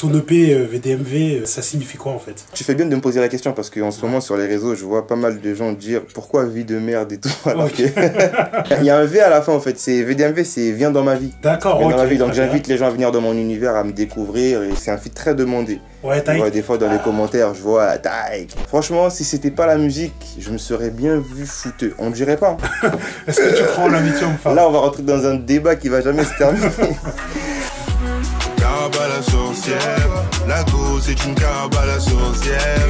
Ton EP VDMV, ça signifie quoi en fait? Tu fais bien de me poser la question parce qu'en ce moment sur les réseaux, je vois pas mal de gens dire pourquoi vie de merde et tout. Alors Okay. Il y a un V à la fin en fait, c'est VDMV, c'est viens dans ma vie. D'accord, Viens ok. dans ma vie. Donc j'invite les gens à venir dans mon univers, à me découvrir et c'est un feat très demandé. Ouais, Tu vois, des fois dans les commentaires, je vois Taïk. Franchement, si c'était pas la musique, je me serais bien vu fouteux. On dirait pas. Est-ce que tu prends l'amitié ou pas? Là, on va rentrer dans un débat qui va jamais se terminer. Cabale sorcière, la cause est une cabale sorcière.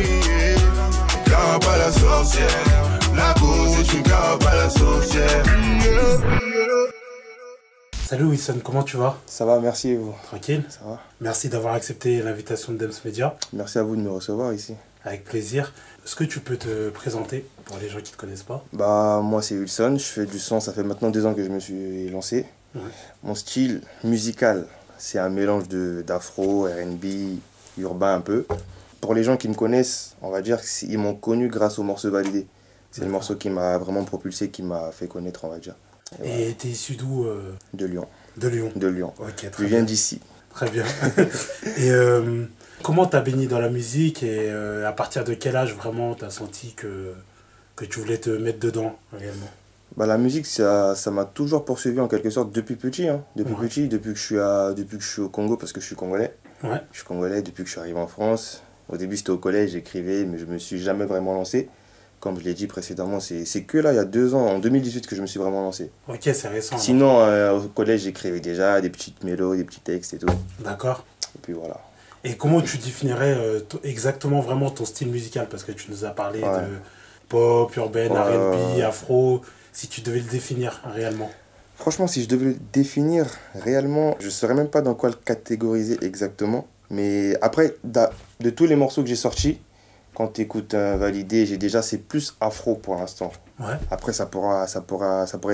Cabale sorcière, la cause est une cabale sorcière. Salut Wilson, comment tu vas? Ça va, merci et vous? Tranquille? Ça va. Merci d'avoir accepté l'invitation de Dems Media. Merci à vous de me recevoir ici. Avec plaisir. Est-ce que tu peux te présenter pour les gens qui ne te connaissent pas? Bah, moi c'est Wilson, je fais du son, ça fait maintenant 2 ans que je me suis lancé. Ouais. Mon style musical, c'est un mélange d'afro, R&B, urbain un peu. Pour les gens qui me connaissent, on va dire qu'ils m'ont connu grâce au morceau Validé. C'est le morceau qui m'a vraiment propulsé, qui m'a fait connaître, on va dire. Et t'es issu d'où? De Lyon. De Lyon. De Lyon. Ok, Je viens d'ici. Très bien. Et comment t'as baigné dans la musique et à partir de quel âge vraiment t'as senti que tu voulais te mettre dedans réellement? Bah, la musique, ça m'a toujours poursuivi en quelque sorte depuis petit. Hein. Depuis petit, depuis que je suis au Congo, parce que je suis congolais. Ouais. Je suis congolais depuis que je suis arrivé en France. Au début, c'était au collège, j'écrivais, mais je me suis jamais vraiment lancé. Comme je l'ai dit précédemment, c'est que là, il y a 2 ans, en 2018, que je me suis vraiment lancé. Ok, c'est récent. Sinon, au collège, j'écrivais déjà des petites mélodies, des petits textes et tout. D'accord. Et puis voilà. Et comment tu définirais exactement vraiment ton style musical? Parce que tu nous as parlé de pop, urbaine, R&B, afro. Si tu devais le définir réellement. Franchement, si je devais le définir réellement, je ne saurais même pas dans quoi le catégoriser exactement. Mais après, de tous les morceaux que j'ai sortis, quand tu écoutes Validé, c'est plus afro pour l'instant. Ouais. Après, ça pourrait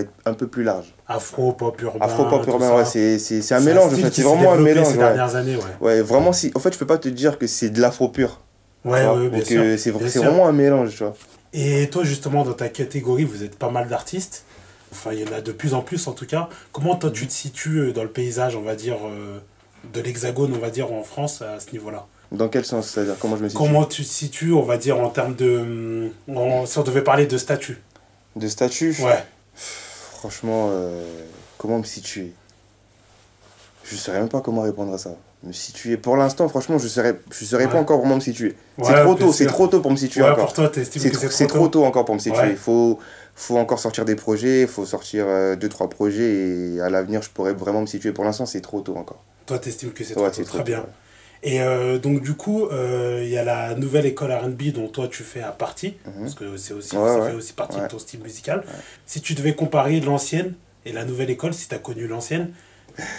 être un peu plus large. Afro, pop, urbain. Afro, pop, urbain, ouais, c'est un mélange en fait. C'est vraiment un mélange. Ces dernières années, ouais, vraiment, si. En fait, je peux pas te dire que c'est de l'afro pur. Ouais, bien sûr. C'est vraiment un mélange, tu vois. Et toi, justement, dans ta catégorie, vous êtes pas mal d'artistes. Enfin, il y en a de plus en plus, en tout cas. Comment toi, tu te situes dans le paysage, on va dire, de l'Hexagone, on va dire, en France, à ce niveau-là? Dans quel sens? C'est-à-dire, comment je me situe? Comment tu te situes, on va dire, en termes de... si on devait parler de statut. De statut? Ouais. Franchement, comment me situer? Je ne saurais même pas comment répondre à ça. Me situer. Pour l'instant, franchement, je ne saurais pas encore vraiment me situer. C'est trop tôt pour me situer encore. Pour toi, t'estimes que c'est trop tôt encore pour me situer. Ouais. Il faut encore sortir des projets, il faut sortir 2-3 projets et à l'avenir, je pourrais vraiment me situer. Pour l'instant, c'est trop tôt encore. Toi, t'estimes que c'est trop tôt. Très bien. Ouais. Et donc, du coup, il y a la nouvelle école R&B dont toi, tu fais partie, parce que c'est aussi, ça fait aussi partie de ton style musical. Ouais. Si tu devais comparer l'ancienne et la nouvelle école, si tu as connu l'ancienne,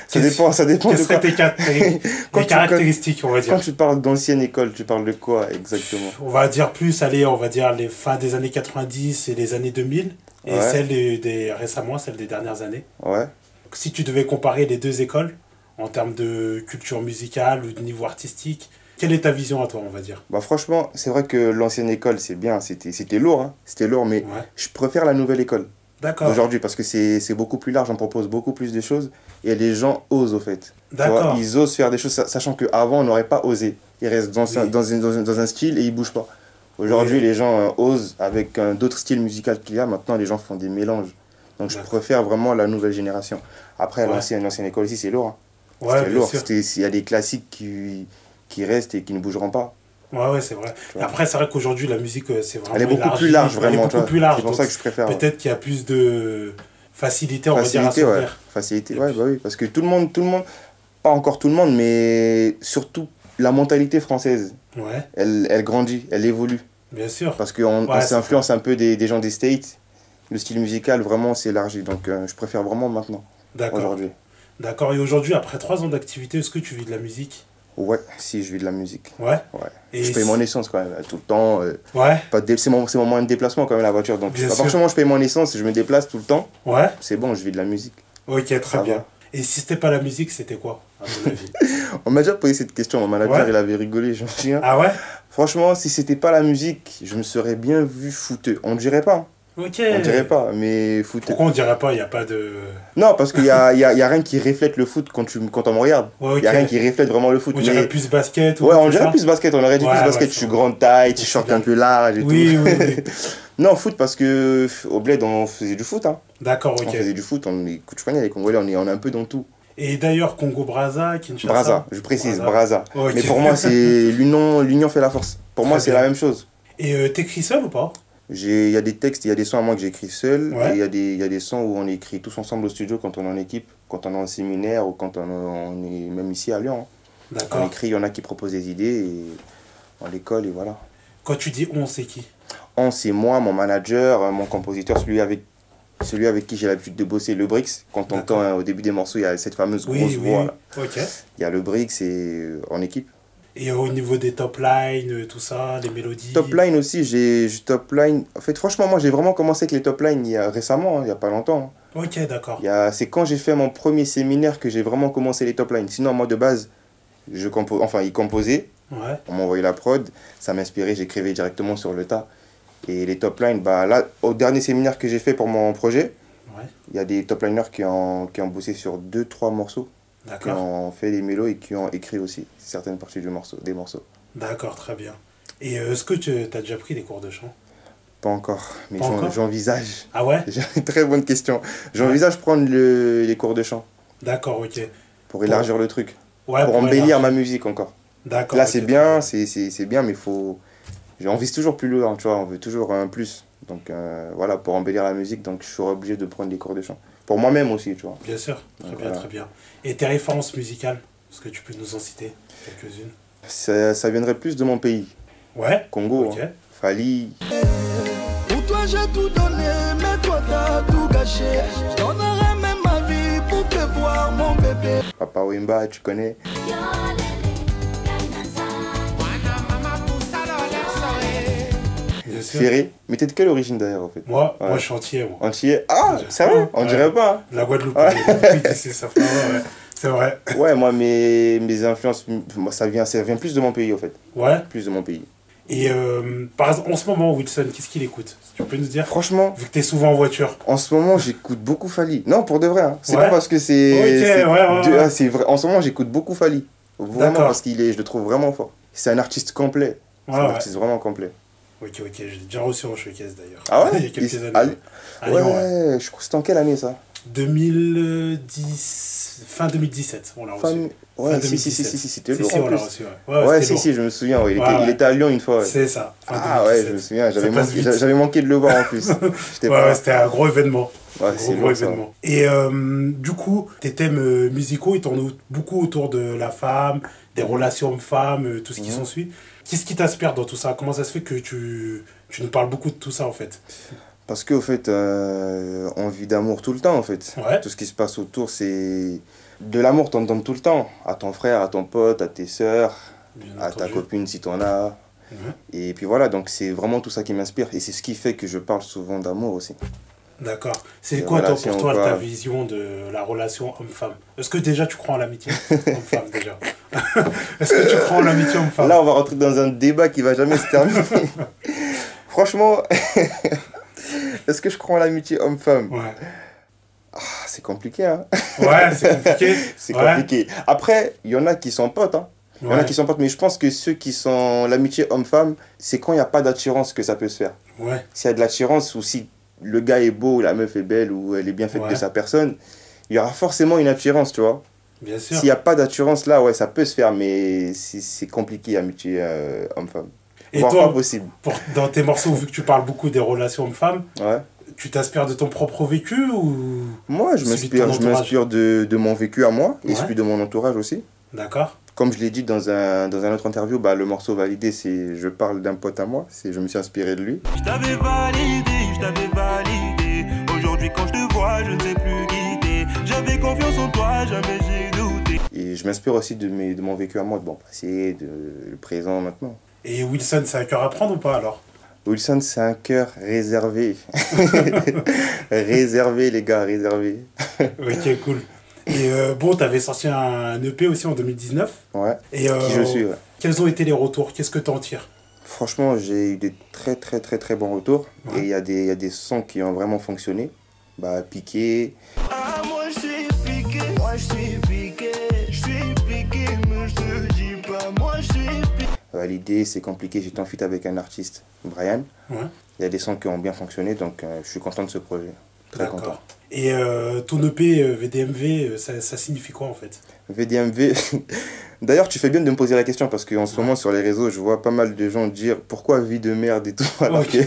ça dépend quelles seraient tes caractéristiques, on va dire? Quand tu parles d'ancienne école, tu parles de quoi exactement? On va dire on va dire les fins des années 90 et les années 2000, et celle récemment, celle des dernières années. Ouais. Si tu devais comparer les deux écoles, en termes de culture musicale ou de niveau artistique, quelle est ta vision à toi, on va dire? Bah franchement, c'est vrai que l'ancienne école, c'est bien, c'était lourd, hein. C'était lourd, mais je préfère la nouvelle école d'aujourd'hui parce que c'est beaucoup plus large, on propose beaucoup plus de choses et les gens osent au fait. D'accord. Ils osent faire des choses, sachant qu'avant, on n'aurait pas osé. Ils restent dans un style et ils ne bougent pas. Aujourd'hui, les gens osent avec d'autres styles musicaux qu'il y a. Maintenant, les gens font des mélanges. Donc, je préfère vraiment la nouvelle génération. Après, l'ancienne école ici, c'est lourd. Hein. Ouais, lourd. Il y a des classiques qui restent et qui ne bougeront pas. Ouais, c'est vrai. Et après, c'est vrai qu'aujourd'hui, la musique, c'est vraiment. Elle est beaucoup plus large, vraiment. Elle est beaucoup plus large. C'est pour ça que je préfère. Peut-être qu'il y a plus de facilité, on va dire, à s'ouvrir. Facilité, bah oui. Parce que tout le monde, pas encore tout le monde, mais surtout la mentalité française, elle grandit, elle évolue. Bien sûr. Parce qu'on s'influence un peu des gens des States. Le style musical, vraiment, s'élargit. Donc, je préfère vraiment maintenant, aujourd'hui. D'accord. Et aujourd'hui, après 3 ans d'activité, est-ce que tu vis de la musique? Ouais, si, je vis de la musique. Ouais. Et je paye mon essence quand même, tout le temps. C'est mon moyen de déplacement quand même, la voiture. Donc, à partir du moment où je paye mon essence et je me déplace tout le temps, c'est bon, je vis de la musique. Ok, très bien. Et si c'était pas la musique, c'était quoi, à ton avis? On m'a déjà posé cette question, mon manager, il avait rigolé, je me souviens. Ah ouais? Franchement, si c'était pas la musique, je me serais bien vu fouteux. On ne dirait pas. Ok. On dirait pas, mais foot... Pourquoi on dirait pas? Il n'y a pas de... Non, parce qu'il y a rien qui reflète le foot quand on me regarde. Ouais, okay. Il y a rien qui reflète vraiment le foot. On dirait plus basket. Ouais, on dirait plus basket. On aurait dit plus basket. Je suis grande taille, t-shirt un peu large et tout. Oui. Non, foot parce que au bled, on faisait du foot. Hein. D'accord, ok. On faisait du foot. Tu connais, les Congolais, on est un peu dans tout. Et d'ailleurs, Congo-Brazza, Kinshasa... Brazza, je précise, Brazza. Okay. Mais pour moi, c'est l'union fait la force. Pour moi, c'est la même chose. Et t'écris seul ou pas? Il y a des textes, il y a des sons à moi que j'écris seul, et il y a des sons où on écrit tous ensemble au studio quand on est en équipe, quand on est en séminaire ou quand on est même ici à Lyon. D'accord. On écrit, il y en a qui proposent des idées et on les colle et voilà. Quand tu dis on, c'est qui? On, c'est moi, mon manager, mon compositeur, celui avec qui j'ai l'habitude de bosser, le Brix. Quand on entend au début des morceaux, il y a cette fameuse grosse voix là. Okay. Il y a le Brix et en équipe. Et au niveau des top lines, tout ça, les mélodies... Top line aussi, j'ai top line... En fait, franchement, moi, j'ai vraiment commencé avec les top lines récemment, il n'y a pas longtemps. Ok, d'accord. C'est quand j'ai fait mon premier séminaire que j'ai vraiment commencé les top lines. Sinon, moi, de base, il composait, on m'envoyait la prod, ça m'inspirait, j'écrivais directement sur le tas. Et les top lines, là, au dernier séminaire que j'ai fait pour mon projet, il y a des top liners qui ont bossé sur 2-3 morceaux. Qui ont fait des mélos et qui ont écrit aussi certaines parties des morceaux. D'accord, très bien. Et est-ce que tu as déjà pris des cours de chant? Pas encore, mais j'envisage. Ah ouais? J'ai une très bonne question. J'envisage prendre les cours de chant. D'accord, ok. Pour élargir le truc. Ouais, pour embellir ma musique encore. D'accord. Là, c'est bien, c'est bien, mais on vise toujours plus loin, tu vois, on veut toujours un plus. Donc voilà, pour embellir la musique, donc je serai obligé de prendre des cours de chant. Pour moi-même aussi, tu vois. Bien sûr, très bien. Et tes références musicales, est-ce que tu peux nous en citer quelques-unes? Ça viendrait plus de mon pays. Ouais. Congo, hein. Fali. Pour toi j'ai tout donné, mais toi t'as tout gâché. Je donnerai même ma vie pour te voir, mon bébé. Papa Wemba, tu connais? Ferré. Mais t'es de quelle origine d'ailleurs en fait? Moi je suis entier. Entier? Ah, sérieux? On dirait pas. Hein. La Guadeloupe, c'est ça. C'est vrai. Ouais, moi mes influences, ça vient plus de mon pays en fait. Ouais. Plus de mon pays. Et par exemple, en ce moment, Wilson, qu'est-ce qu'il écoute? Tu peux nous dire? Franchement. Vu que t'es souvent en voiture. En ce moment, j'écoute beaucoup Fali. Non, pour de vrai. Hein. C'est pas parce que c'est vrai. En ce moment, j'écoute beaucoup Fali. Vraiment parce je le trouve vraiment fort. C'est un artiste complet. C'est un artiste vraiment complet. Ok, je l'ai déjà reçu en showcase d'ailleurs. Ah ouais? Il y a quelques années. Ouais, je crois que c'était en quelle année ça? 2010... Fin 2017, on l'a reçu. Ouais, si, c'était lourd. Si, on l'a reçu, ouais, si, je me souviens. Il était à Lyon une fois. C'est ça. Ah ouais, je me souviens. J'avais manqué de le voir en plus. C'était un gros événement. Ouais, c'est gros événement. Et du coup, tes thèmes musicaux, ils tournent beaucoup autour de la femme, des relations hommes-femmes, tout ce qui s'ensuit. Qu'est-ce qui t'inspire dans tout ça? Comment ça se fait que tu nous parles beaucoup de tout ça en fait? Parce qu'au fait, on vit d'amour tout le temps en fait. Ouais. Tout ce qui se passe autour, c'est de l'amour, t'en donnes tout le temps. À ton frère, à ton pote, à tes sœurs, à ta copine si t'en as. Et puis voilà, donc c'est vraiment tout ça qui m'inspire. Et c'est ce qui fait que je parle souvent d'amour aussi. D'accord. C'est quoi pour toi ta vision de la relation homme-femme? Est-ce que déjà tu crois en l'amitié homme-femme déjà? Est-ce que tu crois en l'amitié homme-femme? Là, on va rentrer dans un débat qui va jamais se terminer. Franchement, est-ce que je crois en l'amitié homme-femme? Ouais. Ah, c'est compliqué, hein? Ouais, c'est compliqué. C'est compliqué. Après, il y en a qui sont potes, hein? Il y en a qui sont potes, mais je pense que ceux qui sont l'amitié homme-femme, c'est quand il n'y a pas d'attirance que ça peut se faire. Ouais. S'il y a de l'attirance ou si le gars est beau, la meuf est belle ou elle est bien faite de sa personne, il y aura forcément une attirance, tu vois. Bien sûr. S'il n'y a pas d'attirance là, ouais, ça peut se faire, mais c'est compliqué, amitié homme-femme. Et voire toi, pas possible. Dans tes morceaux, vu que tu parles beaucoup des relations hommes-femmes, ouais. Tu t'inspires de ton propre vécu ou... Moi, je m'inspire de mon vécu à moi et celui de mon entourage aussi. D'accord. Comme je l'ai dit dans un autre interview, le morceau Validé, c'est je parle d'un pote à moi, je me suis inspiré de lui. Je t'avais validé. Aujourd'hui quand je te vois, je ne sais plus quitter. J'avais confiance en toi, jamais j'ai douté. Et je m'inspire aussi de mon vécu à moi, de mon passé, le présent maintenant. Et Wilson, c'est un cœur à prendre ou pas alors? Wilson, c'est un cœur réservé. Réservé, les gars, réservé. Ok, cool. Et bon, t'avais sorti un EP aussi en 2019. Ouais. Et qui je suis, ouais. Quels ont été les retours? Qu'est-ce que t'en tires? Franchement, j'ai eu des très bons retours. Ouais. Et il y a des sons qui ont vraiment fonctionné. Bah, Piqué. Ah, moi je suis piqué, moi je suis piqué, mais je te dis pas, moi je suis piqué. L'idée, c'est compliqué, j'étais en feat avec un artiste, Brian. Ouais. Il y a des sons qui ont bien fonctionné, donc je suis content de ce projet. Très content. Et ton EP VDMV, ça signifie quoi en fait? VDMV, d'ailleurs tu fais bien de me poser la question parce qu'en ce moment sur les réseaux je vois pas mal de gens dire pourquoi vie de merde et tout. Alors okay.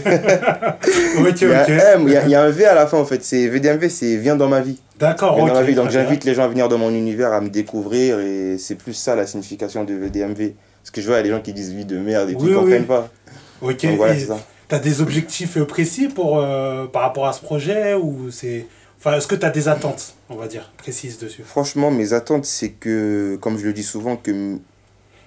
Il y a un V à la fin en fait, c'est VDMV, c'est viens dans ma vie. D'accord, dans ma vie. Donc j'invite les gens à venir dans mon univers, à me découvrir et c'est plus ça la signification de VDMV. Parce que je vois il y a des gens qui disent vie de merde et ils comprennent pas. Ok, donc voilà, c'est ça. T'as des objectifs précis par rapport à ce projet ou c'est... Enfin, est-ce que tu as des attentes, on va dire, précises dessus? Franchement, mes attentes, c'est que, comme je le dis souvent, que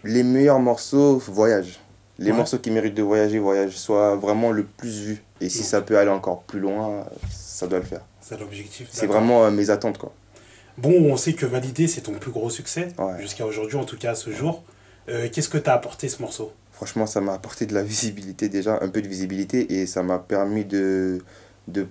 les meilleurs morceaux voyagent. Les morceaux qui méritent de voyager, soient vraiment le plus vus. Et si ça peut aller encore plus loin, ça doit le faire. C'est l'objectif. C'est vraiment mes attentes, quoi. Bon, on sait que Validé, c'est ton plus gros succès, jusqu'à aujourd'hui, en tout cas à ce jour. Qu'est-ce que t'as apporté ce morceau? Franchement, ça m'a apporté de la visibilité déjà, un peu de visibilité, et ça m'a permis de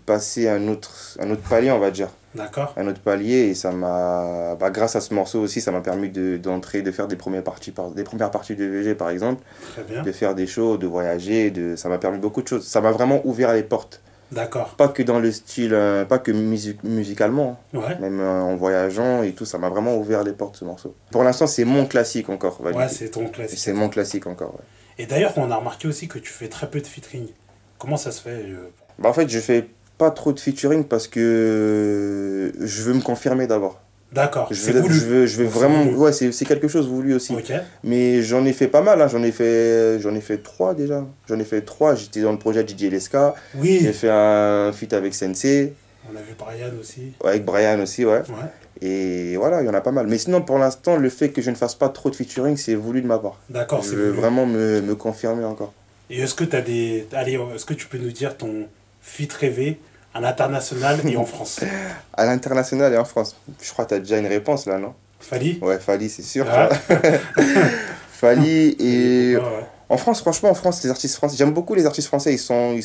passer un autre palier, on va dire. D'accord. Un autre palier, et ça m'a... grâce à ce morceau aussi, ça m'a permis d'entrer, de faire des premières parties de VG, par exemple. Très bien. De faire des shows, de voyager, ça m'a permis beaucoup de choses. Ça m'a vraiment ouvert les portes. D'accord. Pas que dans le style, pas que musicalement, même en voyageant et tout, ça m'a vraiment ouvert les portes, ce morceau. Pour l'instant, c'est mon classique encore. Ouais, c'est ton classique. C'est mon classique encore, Et d'ailleurs, on a remarqué aussi que tu fais très peu de featuring. Comment ça se fait En fait, je fais pas trop de featuring parce que je veux me confirmer d'abord. D'accord, je veux vraiment... Ouais, c'est quelque chose voulu aussi. Okay. Mais j'en ai fait pas mal, hein. J'en ai fait 3 déjà. J'en ai fait 3, j'étais dans le projet DJ Leska. Oui. J'ai fait un feat avec Sensei. On a vu Brian aussi. Ouais, avec Brian aussi, ouais. Et voilà, il y en a pas mal. Mais sinon, pour l'instant, le fait que je ne fasse pas trop de featuring, c'est voulu de ma part. D'accord, c'est voulu. Je veux vraiment me confirmer encore. Et est-ce que tu as des... Allez, est-ce que tu peux nous dire ton feat rêvé à l'international et en France? À l'international et en France. Je crois que tu as déjà une réponse là, non? Fally? Ouais, Fally, c'est sûr. Fally et... En France, franchement, en France, les artistes français, j'aime beaucoup les artistes français, ils sont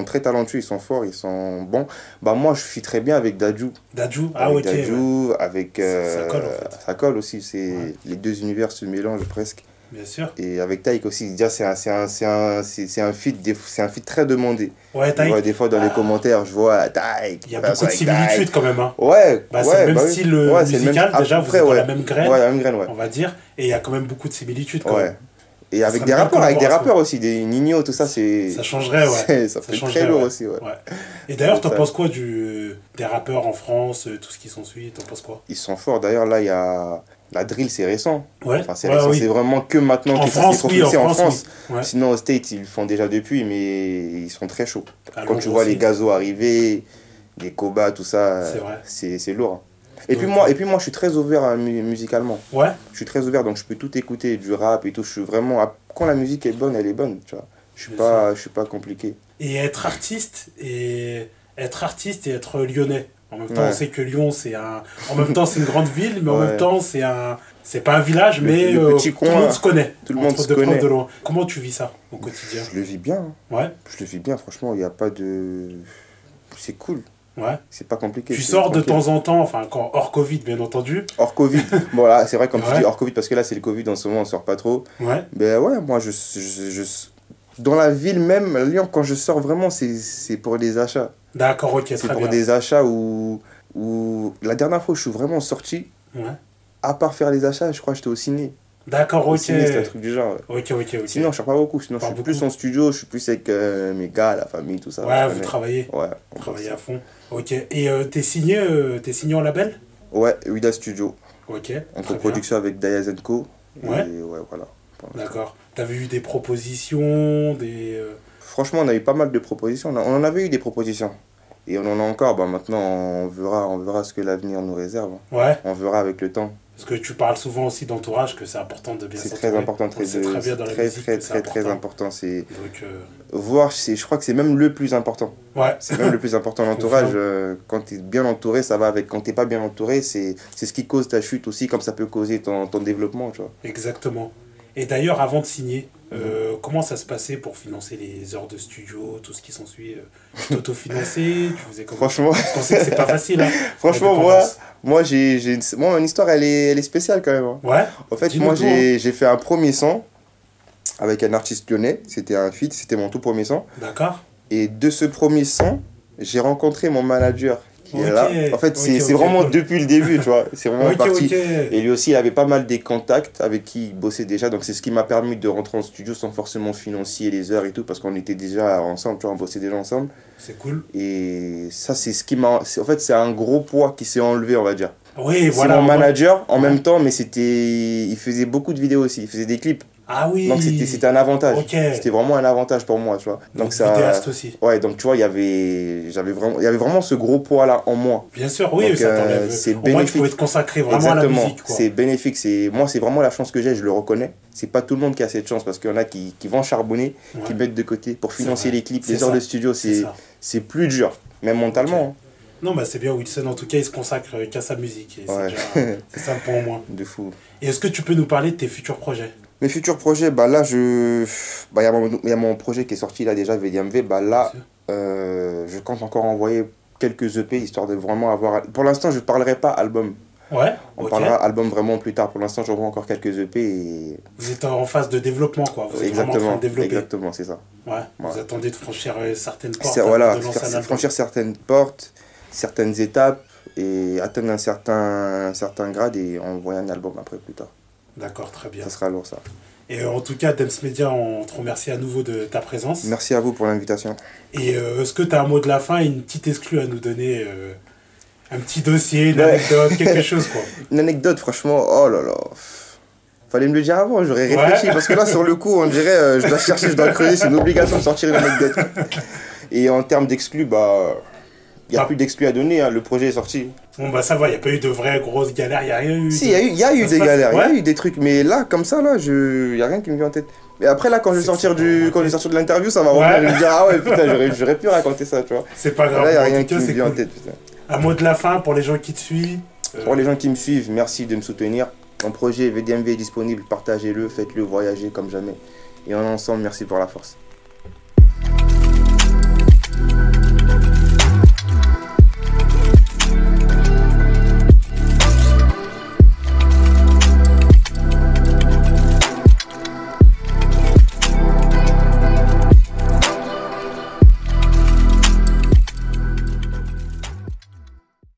très talentueux, ils sont forts, ils sont bons. Bah moi, je suis très bien avec Dadju. Dadju, ah ok. Dadju, avec... ça colle en fait. Ça colle aussi, les deux univers se mélangent presque. Bien sûr. Et avec Taïk aussi, déjà c'est un feat très demandé. Ouais, Taïk. Des fois dans les commentaires, je vois Taïk. Il y a beaucoup de similitudes quand même. Hein. Ouais. C'est le même style musical, déjà vous êtes dans la même graine. Ouais, la même graine, on va dire. Et il y a quand même beaucoup de similitudes quand même. Et avec des rappeurs aussi, des Nino, tout ça, c'est... Ça changerait, ça fait très lourd aussi, Et d'ailleurs, t'en penses quoi des rappeurs en France, tout ce qui s'ensuit, t'en penses quoi? Ils sont forts, d'ailleurs, là, il y a... La drill, c'est récent. Enfin, c'est récent, c'est vraiment que maintenant qu'ils sont propulsés en France. Sinon, au States, ils le font déjà depuis, mais ils sont très chauds. Quand tu vois les gazos arriver, les Koba, tout ça, c'est lourd. Et puis moi, je suis très ouvert musicalement. Ouais. Je suis très ouvert, donc je peux tout écouter, du rap et tout. Je suis vraiment... Quand la musique est bonne, elle est bonne, tu vois. Je suis pas compliqué. Et être artiste et être lyonnais. En même temps, on sait que Lyon, en même temps, c'est une grande ville, mais en même temps, c'est pas un village, mais petit coin, tout le monde se connaît. Tout le monde se connaît. De loin. Comment tu vis ça au quotidien? Je le vis bien. Ouais. Je le vis bien, franchement, il n'y a pas de... C'est cool. Ouais. C'est pas compliqué. Tu sors de temps en temps, enfin, hors Covid, bien entendu. Hors Covid. Bon, là, c'est vrai, comme tu dis, hors Covid, parce que là, c'est le Covid, en ce moment, on sort pas trop. Ouais. Ben ouais, moi, dans la ville même, Lyon, quand je sors vraiment, c'est pour des achats. D'accord, ok, très bien. C'est pour des achats où la dernière fois où je suis vraiment sorti, à part faire les achats, je crois que j'étais au ciné. D'accord, ok. Ciné, c'est un truc du genre. Ok. Sinon, je sors pas beaucoup. Sinon, je suis plus en studio, je suis plus avec mes gars, la famille, tout ça. Ouais, vous travaillez. Ouais. Vous travaillez à fond. Ok. Et t'es signé en label? Ouais, Uida Studio. Ok. En coproduction avec Diaz & Co. Ouais. Et ouais, voilà. D'accord. T'avais eu des propositions, Franchement, on a eu pas mal de propositions. On en avait eu des propositions. Et on en a encore. Bah, maintenant, on verra ce que l'avenir nous réserve. Ouais. On verra avec le temps. Parce que tu parles souvent aussi d'entourage, que c'est important de bien s'entourer. C'est très important. C'est très bien dans la musique. Très important. C'est... Donc, voir, je crois que c'est même le plus important. Ouais. C'est même le plus important. L'entourage, quand tu es bien entouré, ça va avec. Quand tu n'es pas bien entouré, c'est ce qui cause ta chute aussi, comme ça peut causer ton développement. Tu vois. Exactement. Et d'ailleurs, avant de signer, Comment ça se passait pour financer les heures de studio, tout ce qui s'ensuit? Tu t'auto-finançais? Tu faisais comment? Franchement, je pensais que c'est pas facile. Hein, franchement, moi, mon histoire, elle est spéciale quand même. Hein. Ouais. En fait, moi, j'ai fait un premier son avec un artiste lyonnais. C'était un feat, c'était mon tout premier son. D'accord. Et de ce premier son, j'ai rencontré mon manager qui est là. En fait, c'est vraiment depuis le début, tu vois. C'est vraiment parti. Et lui aussi, il avait pas mal des contacts avec qui il bossait déjà. Donc, c'est ce qui m'a permis de rentrer en studio sans forcément financer les heures et tout. Parce qu'on était déjà ensemble, tu vois, on bossait déjà ensemble. C'est cool. Et ça, c'est ce qui m'a... En fait, c'est un gros poids qui s'est enlevé, on va dire. Oui, voilà. C'est mon manager en même temps, mais c'était... Il faisait beaucoup de vidéos aussi. Il faisait des clips. Ah oui. Donc c'était un avantage. C'était vraiment un avantage pour moi, tu vois. Donc ça vidéaste aussi. Ouais, donc tu vois, il y avait vraiment ce gros poids là en moi. Bien sûr, oui, donc, ça t'enlève. C'est bénéfique. Au moins tu pouvais te consacrer vraiment à la musique, quoi. C'est bénéfique, moi c'est vraiment la chance que j'ai, je le reconnais. C'est pas tout le monde qui a cette chance parce qu'il y en a qui vont charbonner, qui mettent de côté pour financer les clips, les heures de studio, c'est plus dur, même mentalement. Non, bah c'est bien, Wilson, en tout cas, il se consacre qu'à sa musique. C'est ça pour moi. De fou. Et est-ce que tu peux nous parler de tes futurs projets? Mes futurs projets, bah là, il y a mon projet qui est sorti là déjà, VDMV. Bah là, je compte encore envoyer quelques EP histoire de vraiment avoir. Pour l'instant, je ne parlerai pas album. Ouais. On parlera album vraiment plus tard. Pour l'instant, j'envoie encore quelques EP. Et... Vous êtes en phase de développement, quoi. Vous êtes vraiment en train de développer. Exactement, c'est ça. Ouais. Vous attendez de franchir certaines portes. Voilà, franchir certaines portes, certaines étapes et atteindre un certain grade et envoyer un album après plus tard. D'accord, très bien. Ça sera lourd, ça. Et en tout cas, Dems Media, on te remercie à nouveau de ta présence. Merci à vous pour l'invitation. Et est-ce que tu as un mot de la fin et une petite exclue à nous donner un petit dossier, une anecdote, quelque chose, quoi. Une anecdote, franchement, oh là là. Fallait me le dire avant, j'aurais réfléchi. Parce que là, sur le coup, on dirait, je dois chercher, je dois creuser, c'est une obligation de sortir une anecdote. Et en termes d'exclus, bah... Il n'y a plus d'exclus à donner, hein, le projet est sorti. Bon bah ça va, il n'y a pas eu de vraies grosses galères, il n'y a rien eu. Si, il y a eu des galères, il y a eu des trucs, mais là, comme ça, là, il n'y a rien qui me vient en tête. Mais après, là, quand je vais sortir de l'interview, ça va revenir, je vais me dire, ah ouais, putain, j'aurais pu raconter ça, tu vois. C'est pas grave, là, il n'y a rien qui me vient en tête, putain. Un mot de la fin pour les gens qui te suivent. Pour les gens qui me suivent, merci de me soutenir. Mon projet VDMV est disponible, partagez-le, faites-le voyager comme jamais. Et en ensemble, merci pour la force.